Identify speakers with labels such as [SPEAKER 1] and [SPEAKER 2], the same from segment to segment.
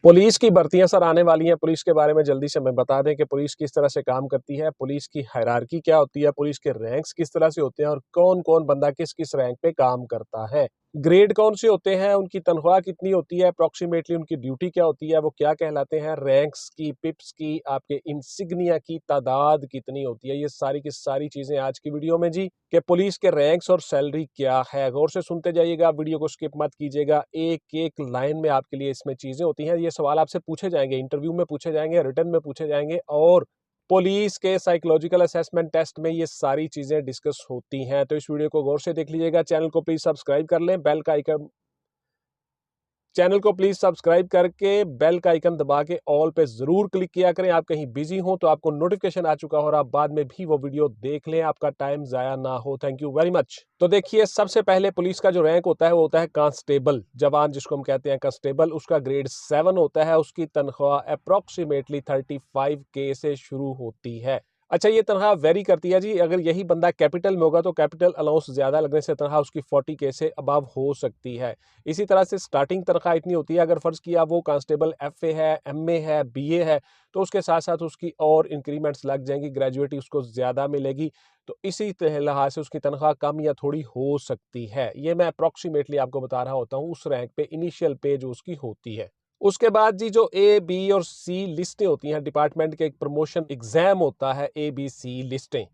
[SPEAKER 1] Police की भर्तियां sir आने वाली हैं। पुलिस के बारे में जल्दी से मैं बता दें कि पुलिस किस तरह से काम करती है, पुलिस की हायरार्की क्या होती है, पुलिस के रैंक्स किस तरह से होते हैं और कौन-कौन बंदा किस-किस रैंक पे काम करता है। ग्रेड कौन से होते हैं, उनकी तनख्वाह कितनी होती है, अप्रॉक्सिमेटली उनकी ड्यूटी क्या होती है, वो क्या कहलाते हैं, रैंक्स की, पिप्स की, आपके इंसिग्निया की तादाद कितनी होती है, ये सारी की सारी चीज़ें आज की वीडियो में जी, कि पुलिस के रैंक्स और सैलरी क्या है। गौर से सुनते जाइएगा, वीडियो को स्किप मत कीजिएगा। एक-एक लाइन में आपके लिए इसमें चीज़ें होती हैं। ये सवाल आपसे पूछे जाएँगे, इंटरव्यू में पूछे जाएँगे, रिटन में पूछे जाएँगे और पुलिस के साइकोलॉजिकल असेसमेंट टेस्ट में ये सारी चीज़ें डिस्कस होती हैं। तो इस वीडियो को गौर से देख लीजिएगा। चैनल को प्लीज सब्सक्राइब करके बेल का आइकन दबा के ऑल पे जरूर क्लिक किया करें। आप कहीं बिजी हो तो आपको नोटिफिकेशन आ चुका हो और आप बाद में भी वो वीडियो देख लें, आपका टाइम जाया ना हो। Thank you very much. तो देखिए, सबसे पहले पुलिस का जो रैंक होता है वो होता है कांस्टेबल, जवान जिसको हम कहते हैं कांस्टेबल। उसका ग्रेड 7 होता है। उसकी तनख्वाह अप्रोक्सीमेटली 35K से शुरू होती है। अच्छा, ये तनख्वाह वेरी करती है जी। अगर यही बंदा कैपिटल में होगा तो कैपिटल अलाउंस ज्यादा लगने से तनख्वाह उसकी 40K से अबव हो सकती है। इसी तरह से स्टार्टिंग तनख्वाह इतनी होती है, अगर फर्ज किया वो कांस्टेबल FA है, MA है, BA है, तो उसके साथ साथ उसकी और इंक्रीमेंट्स लग जाएंगी, ग्रेजुएटी उसको ज्यादा मिलेगी। तो इसी लिहाज से उसकी तनख्वाह कम या थोड़ी हो सकती है। ये मैं अप्रोक्सीमेटली आपको बता रहा होता हूँ उस रैंक पे इनिशियल पे जो उसकी होती है। उसके बाद जी जो A, B और C लिस्टें होती हैं, डिपार्टमेंट के एक प्रमोशन एग्जाम होता है, ABC लिस्टें।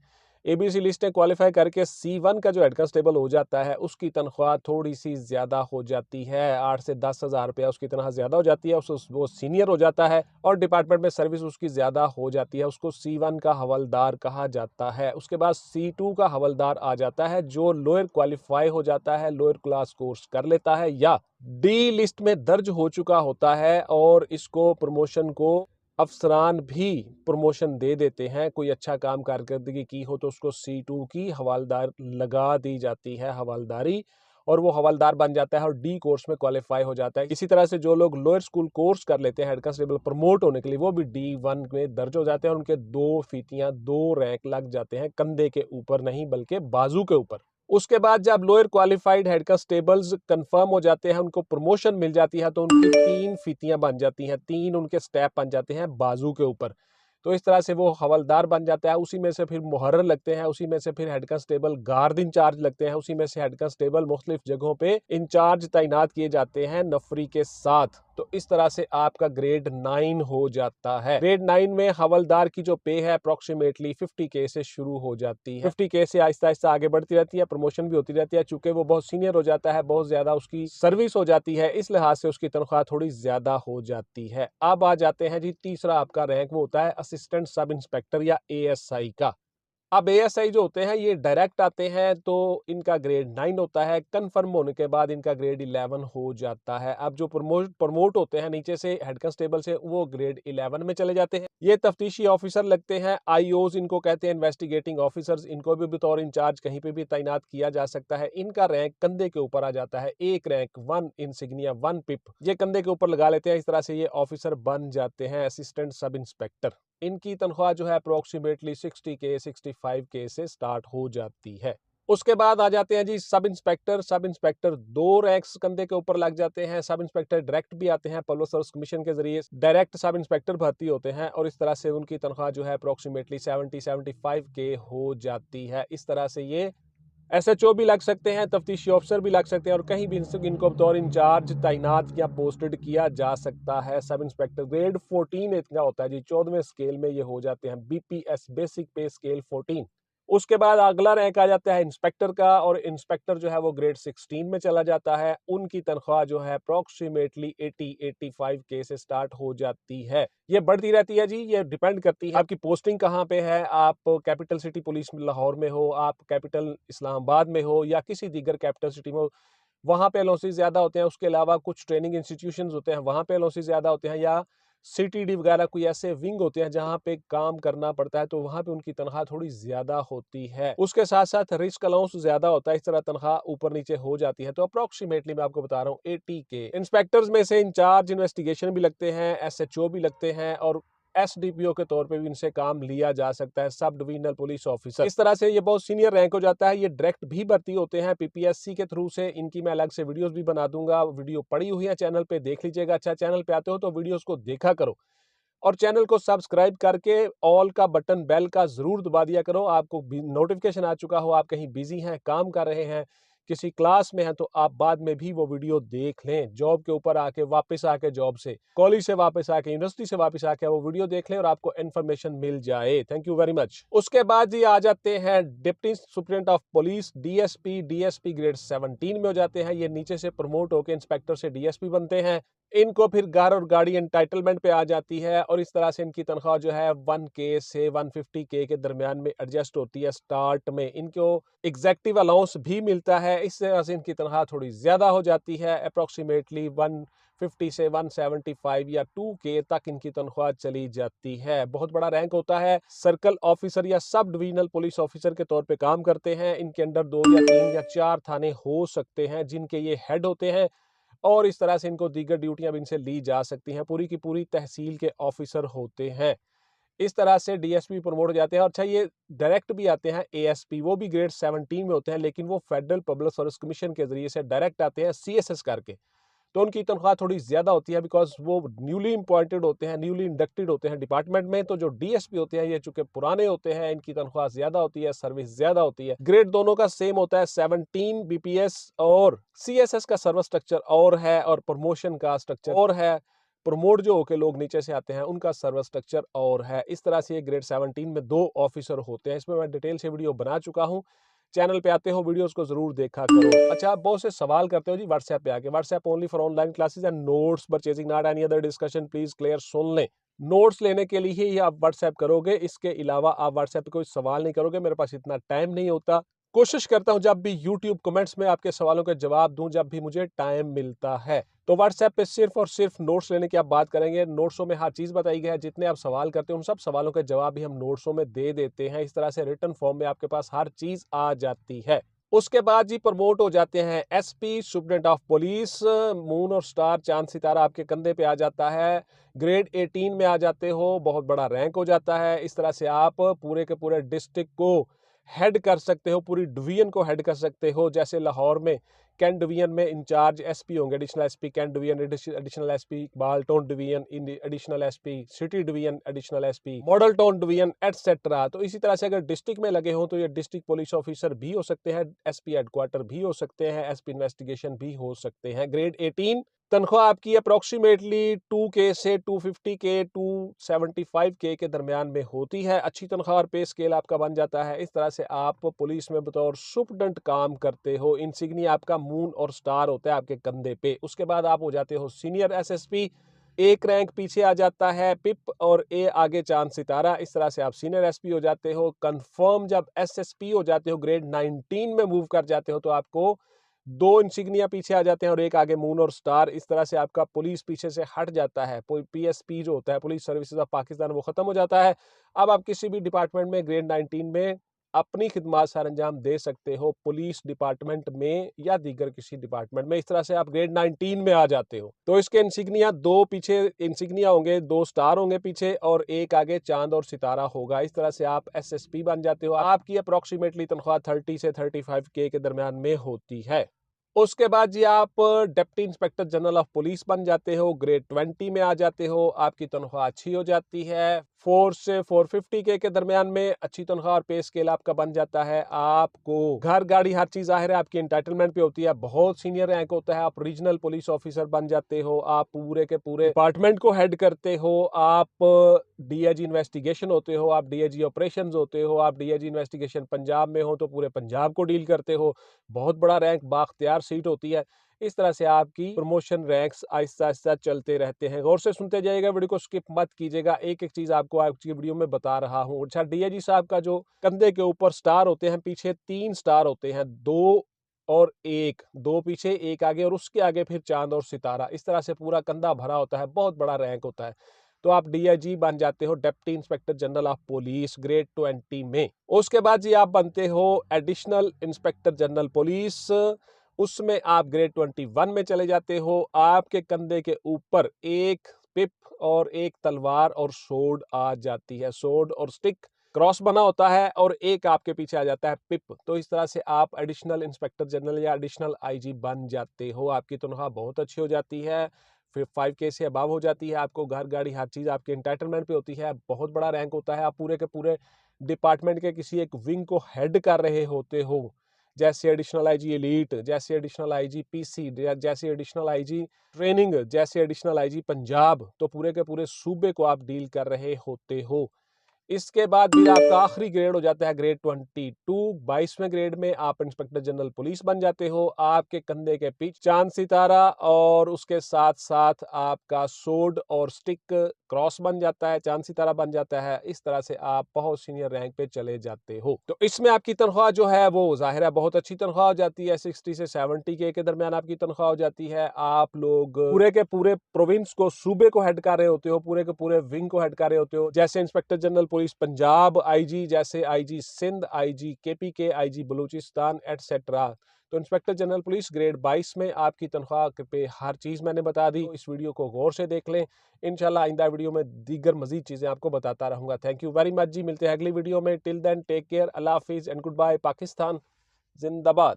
[SPEAKER 1] ABC लिस्टें क्वालिफाई करके C1 का जो हेड कांस्टेबल हो जाता है, उसकी तनख्वाह थोड़ी सी ज्यादा हो जाती है, 8 से 10 हज़ार रुपया उसकी तनख्वाह ज्यादा हो जाती है। वो सीनियर हो जाता है और डिपार्टमेंट में सर्विस उसकी ज्यादा हो जाती है। उसको C1 का हवलदार कहा जाता है। उसके बाद C2 का हवलदार आ जाता है, जो लोअर क्वालिफाई हो जाता है, लोअर क्लास कोर्स कर लेता है या D लिस्ट में दर्ज हो चुका होता है और इसको प्रमोशन को अफसरान भी प्रमोशन दे देते हैं। कोई अच्छा काम कारकर्दगी की हो तो उसको C2 की हवालदार लगा दी जाती है, हवालदारी, और वो हवालदार बन जाता है और D कोर्स में क्वालिफाई हो जाता है। इसी तरह से जो लोग लोअर स्कूल कोर्स कर लेते हैं हेड कांस्टेबल प्रमोट होने के लिए, वो भी D1 में दर्ज हो जाते हैं और उनके 2 फीतियां, 2 रैंक लग जाते हैं, कंधे के ऊपर नहीं बल्कि बाजू के ऊपर। उसके बाद जब lower qualified head constables confirm हो जाते हैं, उनको प्रमोशन मिल जाती है, तो उनकी 3 फीतियां बन जाती हैं, 3 उनके स्टेप बन जाते हैं बाजू के ऊपर। तो इस तरह से वो हवलदार बन जाता है। उसी में से फिर मुहर्रर लगते हैं, उसी में से फिर हेड कांस्टेबल गार्ड इंचार्ज लगते हैं, उसी में से हेड कांस्टेबल मुख्तलिफ जगहों पे इंचार्ज तैनात किए जाते हैं नफरी के साथ। तो इस तरह से आपका ग्रेड 9 हो जाता है। ग्रेड 9 में हवलदार की जो पे है अप्रोक्सीमेटली 50K से शुरू हो जाती है। 50K से आहिस्ता आहिस्ता आगे बढ़ती रहती है, प्रमोशन भी होती रहती है। चूंकि वो बहुत सीनियर हो जाता है, बहुत ज्यादा उसकी सर्विस हो जाती है, इस लिहाज से उसकी तनख्वाह थोड़ी ज्यादा हो जाती है। अब आ जाते हैं जी, तीसरा आपका रैंक वो होता है असिस्टेंट सब इंस्पेक्टर या ASI का। अब ASI जो होते हैं ये डायरेक्ट आते हैं, तो इनका ग्रेड 9 होता है। कन्फर्म होने के बाद इनका ग्रेड 11 हो जाता है। अब जो प्रमोट होते हैं नीचे से हेड कांस्टेबल से, वो ग्रेड 11 में चले जाते हैं। ये तफ्तीशी ऑफिसर लगते हैं, IOs इनको कहते हैं, इन्वेस्टिगेटिंग ऑफिसर्स। इनको भी बतौर इंचार्ज कहीं पे भी तैनात किया जा सकता है। इनका रैंक कंधे के ऊपर आ जाता है, एक रैंक, 1 इंसिग्निया, 1 पिप, ये कंधे के ऊपर लगा लेते हैं। इस तरह से ये ऑफिसर बन जाते हैं असिस्टेंट सब इंस्पेक्टर। इनकी तनख्वाह जो है अप्रोक्सीमेटली 60K 65K से स्टार्ट हो जाती है। उसके बाद आ जाते हैं जी sub inspector. Sub inspector 2 ranks कंधे के ऊपर लग जाते हैं। सब इंस्पेक्टर डायरेक्ट भी आते हैं, पब्लिक सर्विस कमीशन के जरिए डायरेक्ट सब इंस्पेक्टर भर्ती होते हैं और इस तरह से उनकी तनख्वाह जो है अप्रोक्सीमेटली 70-75K हो जाती है। इस तरह से ये SHO भी लग सकते हैं, तफ्तीशी ऑफिसर भी लग सकते हैं और कहीं भी इनको बतौर इंचार्ज तैनात या पोस्टेड किया जा सकता है। सब इंस्पेक्टर ग्रेड 14 इतना होता है जी, 14वें स्केल में ये हो जाते हैं, BPS बेसिक पे स्केल 14। उसके बाद अगला रैंक आ जाता है इंस्पेक्टर का, और इंस्पेक्टर जो है वो ग्रेड 16 में चला जाता है। उनकी तनख्वाह जो है अप्रोक्सीमेटली 80-85K से स्टार्ट हो जाती है। ये बढ़ती रहती है जी, ये डिपेंड करती है आपकी पोस्टिंग कहाँ पे है। आप कैपिटल सिटी पुलिस में लाहौर में हो, आप कैपिटल इस्लामाबाद में हो या किसी दीगर कैपिटल सिटी में हो, वहाँ पे अलाउंसेस ज़्यादा होते हैं। उसके अलावा कुछ ट्रेनिंग इंस्टीट्यूशंस होते हैं, वहाँ पे अलाउंसेस ज़्यादा होते हैं, या CTD वगैरह कोई ऐसे विंग होते हैं जहाँ पे काम करना पड़ता है, तो वहाँ पे उनकी तनख्वाह थोड़ी ज़्यादा होती है। उसके साथ साथ रिस्क अलाउंस ज़्यादा होता है, इस तरह तनख्वाह ऊपर नीचे हो जाती है। तो अप्रोक्सीमेटली मैं आपको बता रहा हूँ 80K। इंस्पेक्टर्स में से इंचार्ज इन्वेस्टिगेशन भी लगते हैं, SHO भी लगते हैं और SDPO के तौर पे भी इनसे काम लिया जा सकता है, सब डिविजनल पुलिस ऑफिसर। इस तरह से ये बहुत सीनियर रैंक हो जाता है। ये डायरेक्ट भी भर्ती होते हैं PPSC के थ्रू से। इनकी मैं अलग से वीडियोस भी बना दूंगा, वीडियो पड़ी हुई है चैनल पे, देख लीजिएगा। अच्छा, चैनल पे आते हो तो वीडियोस को देखा करो और चैनल को सब्सक्राइब करके ऑल का बटन, बेल का जरूर दबा दिया करो। आपको नोटिफिकेशन आ चुका हो, आप कहीं बिजी हैं, काम कर रहे हैं, किसी क्लास में हैं, तो आप बाद में भी वो वीडियो देख लें। जॉब के ऊपर आके, वापस आके, जॉब से, कॉलेज से वापस आके, यूनिवर्सिटी से वापस आके वो वीडियो देख लें और आपको इन्फॉर्मेशन मिल जाए। Thank you very much. उसके बाद ये आ जाते हैं deputy superintendent of police, DSP grade 17 में हो जाते हैं। ये नीचे से प्रमोट होकर इंस्पेक्टर से DSP बनते हैं। इनको फिर घर और गाड़ी एंटाइटलमेंट पे आ जाती है और इस तरह से इनकी तनख्वाह जो है 1K से 150K के दरमियान में एडजस्ट होती है। स्टार्ट में इनको एग्जेक्टिव अलाउंस भी मिलता है, इस तरह से इनकी तनख्वाह थोड़ी ज्यादा हो जाती है। अप्रोक्सीमेटली 150 से 175 या 2K तक इनकी तनख्वाह चली जाती है। बहुत बड़ा रैंक होता है। सर्कल ऑफिसर या सब डिविजनल पुलिस ऑफिसर के तौर पे काम करते हैं। इनके अंडर 2 या 3 या 4 थाने हो सकते हैं जिनके ये हेड होते हैं और इस तरह से इनको दीगर ड्यूटियां भी इनसे ली जा सकती हैं। पूरी की पूरी तहसील के ऑफिसर होते हैं। इस तरह से DSP प्रमोट हो जाते हैं। और अच्छा, ये डायरेक्ट भी आते हैं ASP, वो भी ग्रेड 17 में होते हैं, लेकिन वो फेडरल पब्लिक सर्विस कमीशन के जरिए से डायरेक्ट आते हैं CSS करके। तो उनकी तनख्वाह थोड़ी ज्यादा होती है बिकॉज वो न्यूली अपॉइंटेड होते हैं, न्यूली इंडक्टेड होते हैं डिपार्टमेंट में। तो जो DSP होते हैं ये चूंकि पुराने होते हैं, इनकी तनख्वाह ज्यादा होती है, सर्विस ज्यादा होती है। ग्रेड दोनों का सेम होता है 17 BPS और CSS का सर्विस स्ट्रक्चर और है और प्रमोशन का स्ट्रक्चर और है। प्रमोट जो होके लोग नीचे से आते हैं उनका सर्विस स्ट्रक्चर और है। इस तरह से ये ग्रेड 17 में 2 ऑफिसर होते हैं। इसमें मैं डिटेल से वीडियो बना चुका हूँ। चैनल पे आते हो, वीडियोस को जरूर देखा करो। अच्छा, आप बहुत से सवाल करते हो जी व्हाट्सएप पे आके। WhatsApp only for online classes and notes purchasing, not any other discussion, please clear. सुन लें, नोट्स लेने के लिए ही आप व्हाट्सएप करोगे, इसके अलावा आप व्हाट्सएप पे कोई सवाल नहीं करोगे। मेरे पास इतना टाइम नहीं होता। कोशिश करता हूं जब भी यूट्यूब कमेंट्स में आपके सवालों के जवाब दूं जब भी मुझे टाइम मिलता है। तो व्हाट्सएप पे सिर्फ और सिर्फ नोट्स लेने की आप बात करेंगे। नोट्सों में हर चीज बताई गई है। जितने आप सवाल करते हो उन सब सवालों के जवाब भी हम नोट्सों में दे देते हैं। इस तरह से रिटन फॉर्म में आपके पास हर चीज आ जाती है। उसके बाद जी प्रमोट हो जाते हैं SP superintendent of police. Moon और स्टार, चांद सितारा आपके कंधे पे आ जाता है। ग्रेड 18 में आ जाते हो, बहुत बड़ा रैंक हो जाता है। इस तरह से आप पूरे के पूरे डिस्ट्रिक्ट को हेड कर सकते हो, पूरी डिवीजन को हेड कर सकते हो। जैसे लाहौर में कैंट डिवीजन में इंचार्ज SP होंगे, additional SP cantt division, additional SP Iqbal town division, additional SP city division, additional SP model town division, etcetera. तो इसी तरह से अगर डिस्ट्रिक्ट में लगे हो तो ये डिस्ट्रिक्ट पुलिस ऑफिसर भी हो सकते हैं, SP हेडक्वार्टर भी हो सकते हैं, SP इन्वेस्टिगेशन भी हो सकते हैं। ग्रेड 18 तनख्वाह आपकी अप्रोक्सीमेटली 2K से 250K 275K के दरमियान में होती है। अच्छी तनख्वाह और पे स्केल आपका बन जाता है। इस तरह से आप पुलिस में बतौर सुपरडेंट काम करते हो। इंसिग्निया आपका मून और स्टार होता है आपके कंधे पे। उसके बाद आप हो जाते हो सीनियर SSP। एक रैंक पीछे आ जाता है पिप और A आगे चांद सितारा। इस तरह से आप सीनियर SP हो जाते हो। कंफर्म जब SSP हो जाते हो, ग्रेड 19 में मूव कर जाते हो, तो आपको 2 इंसिग्निया पीछे आ जाते हैं और एक आगे मून और स्टार। इस तरह से आपका पुलिस पीछे से हट जाता है। PSP जो होता है, पुलिस सर्विसेज ऑफ पाकिस्तान, वो खत्म हो जाता है। अब आप किसी भी डिपार्टमेंट में ग्रेड 19 में अपनी खिदमत सर अंजाम दे सकते हो, पुलिस डिपार्टमेंट में या दीगर किसी डिपार्टमेंट में। इस तरह से आप ग्रेड 19 में आ जाते हो। तो इसके इंसिग्निया 2 पीछे इंसिग्निया होंगे, 2 स्टार होंगे पीछे और एक आगे चांद और सितारा होगा। इस तरह से आप SSP बन जाते हो। आपकी अप्रोक्सीमेटली तनख्वाह 30 से 35K के दरमियान में होती है। उसके बाद जी आप deputy inspector general of police बन जाते हो। ग्रेड 20 में आ जाते हो। आपकी तनख्वाह अच्छी हो जाती है, 4 से 450K के दरमियान में। अच्छी तनख्वाह और पे स्केल आपका बन जाता है। आपको घर गाड़ी हर चीज जाहिर है आपकी एंटाइटलमेंट पे होती है। बहुत सीनियर रैंक होता है। आप रीजनल पुलिस ऑफिसर बन जाते हो। आप पूरे के पूरे डिपार्टमेंट को हेड करते हो। आप DIG इन्वेस्टिगेशन होते हो, आप DIG ऑपरेशंस होते हो, आप DIG इन्वेस्टिगेशन पंजाब में हो तो पूरे पंजाब को डील करते हो। बहुत बड़ा रैंक, बाख्तियार सीट होती है। इस तरह से आपकी प्रमोशन रैंक्स आहिस्ता आहिस्ता चलते रहते हैं। गौर से सुनते जाइएगा, वीडियो को स्किप मत कीजिएगा। एक एक चीज आपको आज की वीडियो में बता रहा हूँ। अच्छा, DIG साहब का जो कंधे के ऊपर स्टार होते हैं, पीछे 3 स्टार होते हैं, 2 और 1, 2 पीछे 1 आगे और उसके आगे फिर चांद और सितारा। इस तरह से पूरा कंधा भरा होता है, बहुत बड़ा रैंक होता है। तो आप DIG बन जाते हो, deputy inspector general of police, grade 20 में। उसके बाद जी आप बनते हो एडिशनल इंस्पेक्टर जनरल पुलिस। उसमें आप ग्रेड 21 में चले जाते हो। आपके कंधे के ऊपर एक पिप और एक तलवार और सोर्ड आ जाती है। सोर्ड और स्टिक क्रॉस बना होता है और एक आपके पीछे आ जाता है पिप। तो इस तरह से आप एडिशनल इंस्पेक्टर जनरल या एडिशनल आईजी बन जाते हो। आपकी तनख्वाह बहुत अच्छी हो जाती है, फिर 5K से अबव हो जाती है। आपको घर गाड़ी हर चीज़ आपके एंटाइटलमेंट पे होती है। बहुत बड़ा रैंक होता है। आप पूरे के पूरे डिपार्टमेंट के किसी एक विंग को हेड कर रहे होते हो, जैसे एडिशनल आईजी एलीट, जैसे एडिशनल आईजी पीसी, जैसे एडिशनल आईजी ट्रेनिंग, जैसे एडिशनल आईजी पंजाब। तो पूरे के पूरे सूबे को आप डील कर रहे होते हो। इसके बाद फिर आपका आखिरी ग्रेड हो जाता है ग्रेड 22। 22वें ग्रेड में आप इंस्पेक्टर जनरल पुलिस बन जाते हो। आपके कंधे के पीछे चांद सितारा और उसके साथ साथ आपका सोर्ड और स्टिक क्रॉस बन जाता है, चांद सितारा बन जाता है। इस तरह से आप बहुत सीनियर रैंक पे चले जाते हो। तो इसमें आपकी तनख्वाह जो है वो जाहिर है बहुत अच्छी तनख्वाह हो जाती है। 60 से 70K के दरमियान आपकी तनख्वाह हो जाती है। आप लोग पूरे के पूरे प्रोविंस को, सूबे को हेड कर रहे होते हो, पूरे के पूरे विंग को हेड कर रहे होते हो। जैसे inspector general police Punjab IG, जैसे IG Sindh, IG KPK, IG Balochistan etcetera. तो इंस्पेक्टर जनरल पुलिस ग्रेड 22 में आपकी तनख्वाह पे हर चीज़ मैंने बता दी। तो इस वीडियो को गौर से देख लें। इंशाल्लाह आइंदा वीडियो में दीगर मजीद चीज़ें आपको बताता रहूँगा। थैंक यू वेरी मच जी। मिलते हैं अगली वीडियो में। टिल देन टेक केयर, अल्लाह हाफिज़ एंड गुड बाय। पाकिस्तान जिंदाबाद।